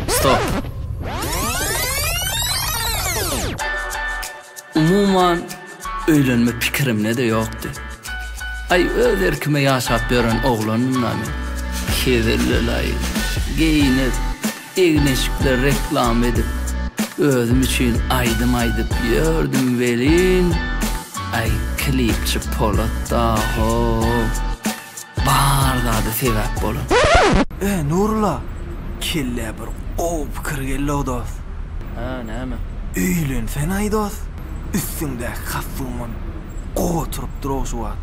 Stop. Umuman öýlenme pikirimne de ýokdy. Ay öz erkime ýaşap beren oglanymdan kezelelay giyinip egneşikler reklam edip özüm üçün aydyp ýördüm welin. Ay klipçi Polatda ho barda sebäp bolan. Nurla kelle bir gowy pikir geldi dost. Ha, näme? Öýlen sen ay dost. Üstünde hassuman goturup duruşu var.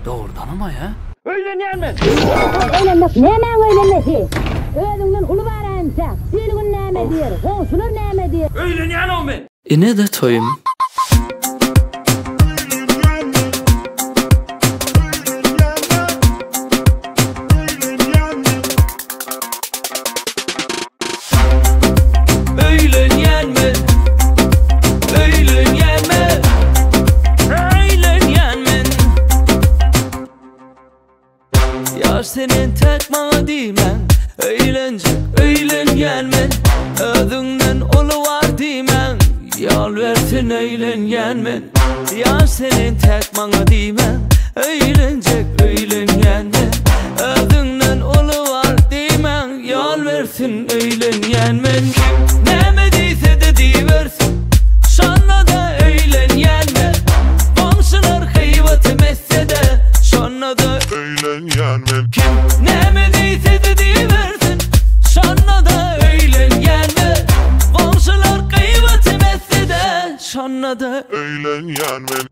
Doğrudanam ya. Öýlenýärmi? Öýlenmek näme öýlenmesi? Özüňden uly barança, seniň näme diýer? Goňşular näme diýer? Öýlenýärmi? Ne de toyum. Senin tek bana diýmen, öýlenýänmen, özüňden uly var diýmen, ýal bersin öýlenýänmen. Ýa senin tek bana diýmen, öýlenýänmen, özüňden uly var diýmen, ýal bersin öýlenýänmen. Näme diýse de diýersin, şonda da öýlenýänmen. Goňşular hyýbat emesse de, şonda da öýlenýänmen. Näme diýse de diýersin, şonda da öýlenýänmen. Goňşular hyýbat emesse de, şonda da öýlenýänmen.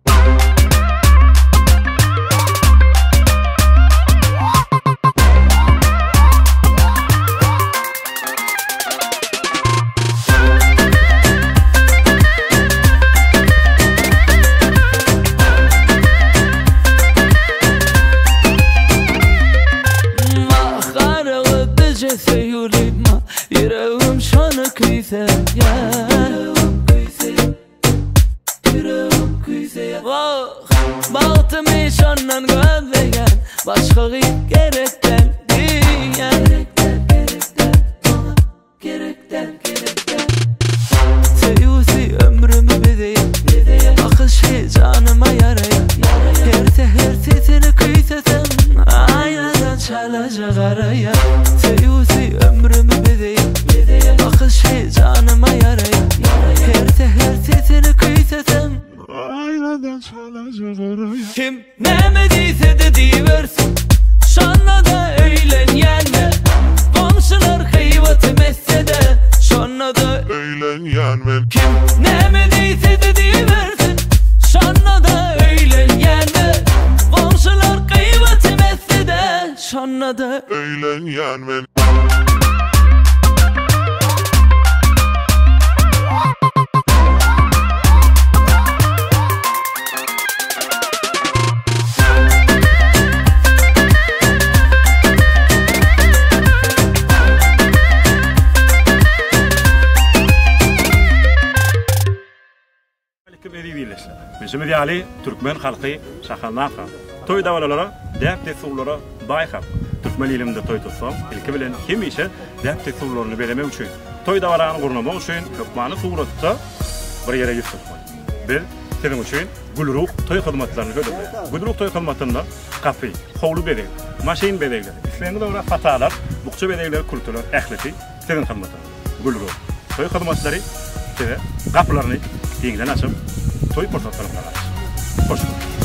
Yüreğim şana kıysa ya, yüreğim kıysa ya. Bahtımı şandan gözleyen, başka gerekten diyen. Gerekten Seviyusi ömrümü bedeyim, bakışı canıma yaraya. Her sesini kıysasam, aynadan çalacak araya. Seviyusi ömrümü bedeyim, bakışı canıma yaraya. Her sesini kıysasam, aynadan çalacak araya. Kim näme diýse de diýersin, şonda da öýlenýänmen. Goňşular hyýbat emesse de, şonda da öýlenýänmen. Kim näme diýse de diýersin, şonda da öýlenýänmen. Goňşular hyýbat emesse de, şonda da öýlenýänmen. Bizim ideali Türkmen halkı şahanaka. Toy davalara, depte surlara bayhap. Türkmen ilimde toy tutsam, ilki bilen kim işe depte surlarını bereme üçin. Toy davalarını gurnamak üçin hükmanı suratda bir yere yutulmalı. Bir senin üçün gulruk toy hizmetlerini götürüyor. Gulruk toy hizmetinde kafe, havlu bedek, maşin bedekler, İslam'da da fatalar, bukça bedekler, kültürler, ahlaki senin hizmetin. Gulruk toy hizmetleri size kapılarını yeniden açıp toy fırsatlarını arar. Hoş bulduk.